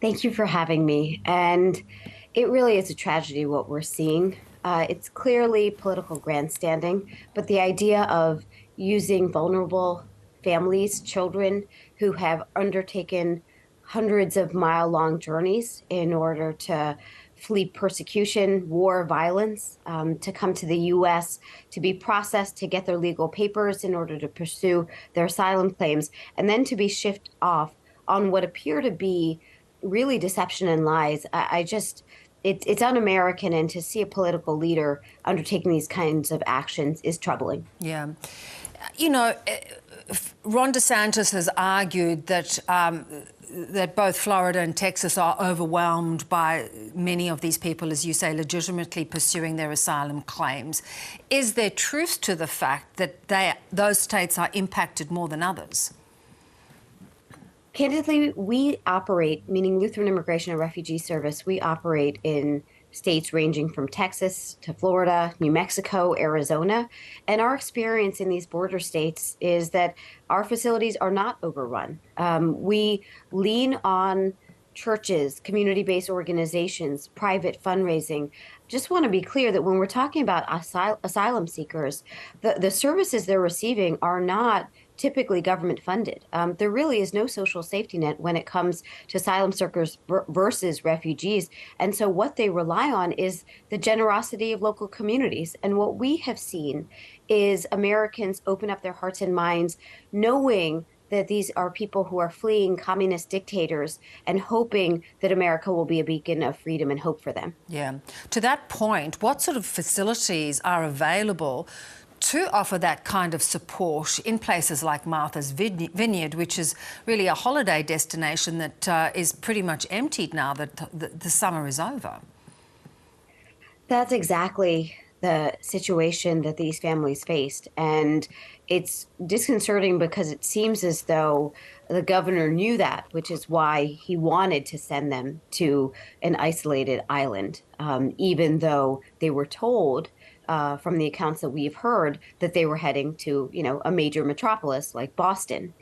Thank you for having me. And it really is a tragedy what we're seeing. It's clearly political grandstanding, but the idea of using vulnerable families, children who have undertaken hundreds of mile-long journeys in order to flee persecution, war, violence, to come to the U.S., to be processed, to get their legal papers in order to pursue their asylum claims, and then to be shipped off on what appear to be really deception and lies. I just, it's un-American, and to see a political leader undertaking these kinds of actions is troubling. Yeah. You know, Ron DeSantis has argued that that both Florida and Texas are overwhelmed by many of these people, as you say, legitimately pursuing their asylum claims. Is there truth to the fact that those states are impacted more than others? Candidly, we operate, meaning Lutheran Immigration and Refugee Service, we operate in states ranging from Texas to Florida, New Mexico, Arizona. And our experience in these border states is that our facilities are not overrun. We lean on churches, community-based organizations, private fundraising. Just want to be clear that when we're talking about asylum seekers, the services they're receiving are not typically government funded. There really is no social safety net when it comes to asylum seekers versus refugees. And so what they rely on is the generosity of local communities. And what we have seen is Americans open up their hearts and minds, knowing that these are people who are fleeing communist dictators and hoping that America will be a beacon of freedom and hope for them. Yeah. To that point, what sort of facilities are available to offer that kind of support in places like Martha's Vineyard, which is really a holiday destination that is pretty much emptied now that the summer is over? That's exactly the situation that these families faced. And it's disconcerting because it seems as though the governor knew that, which is why he wanted to send them to an isolated island, even though they were told from the accounts that we've heard that they were heading to, a major metropolis like Boston.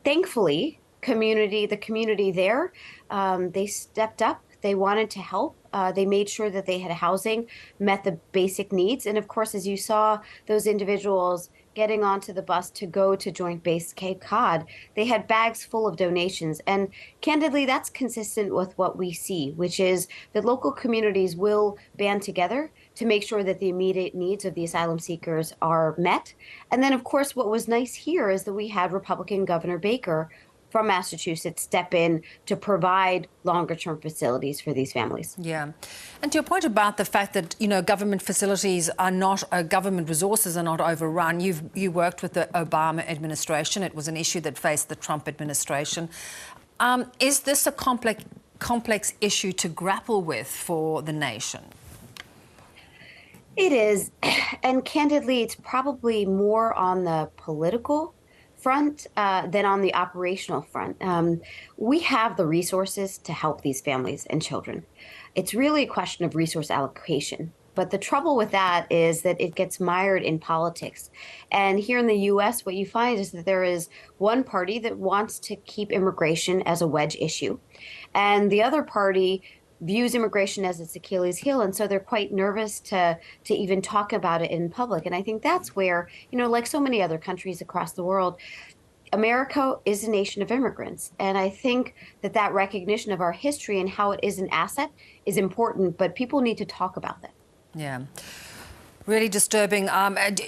Thankfully, the community there, they stepped up. They wanted to help. They made sure that they had housing, met the basic needs. And of course, as you saw those individuals getting onto the bus to go to Joint Base Cape Cod, they had bags full of donations. And candidly, that's consistent with what we see, which is that local communities will band together to make sure that the immediate needs of the asylum seekers are met. And then, of course, what was nice here is that we had Republican Governor Baker from Massachusetts step in to provide longer-term facilities for these families. Yeah. And to your point about the fact that, government facilities are not, government resources are not overrun, you worked with the Obama administration. It was an issue that faced the Trump administration. Is this a complex issue to grapple with for the nation? It is. And candidly, it's probably more on the political front than on the operational front. We have the resources to help these families and children. It's really a question of resource allocation. But the trouble with that is that it gets mired in politics. And here in the U.S., what you find is that there is one party that wants to keep immigration as a wedge issue, and the other party views immigration as its Achilles heel, and so they're quite nervous to even talk about it in public. And I think that's where, like so many other countries across the world, America is a nation of immigrants. And I think that recognition of our history and how it is an asset is important, but people need to talk about that. Yeah. Really disturbing.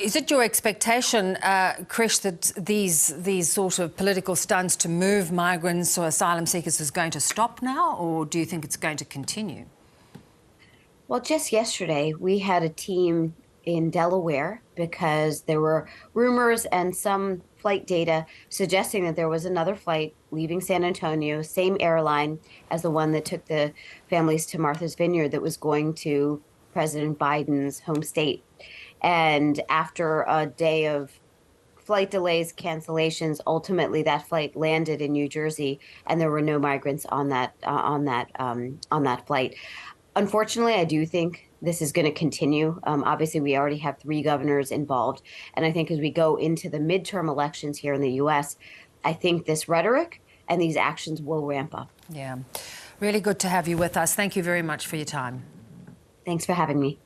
Is it your expectation, Krish, that these sort of political stunts to move migrants or asylum seekers is going to stop now, or do you think it's going to continue? Well, just yesterday, we had a team in Delaware because there were rumors and some flight data suggesting that there was another flight leaving San Antonio, same airline as the one that took the families to Martha's Vineyard, that was going to President Biden's home state. And after a day of flight delays, cancellations, ultimately that flight landed in New Jersey, and there were no migrants on that flight. Unfortunately, I do think this is going to continue. Obviously, we already have 3 governors involved, and I think as we go into the midterm elections here in the U.S., I think this rhetoric and these actions will ramp up. Yeah. Really good to have you with us. Thank you very much for your time. Thanks for having me.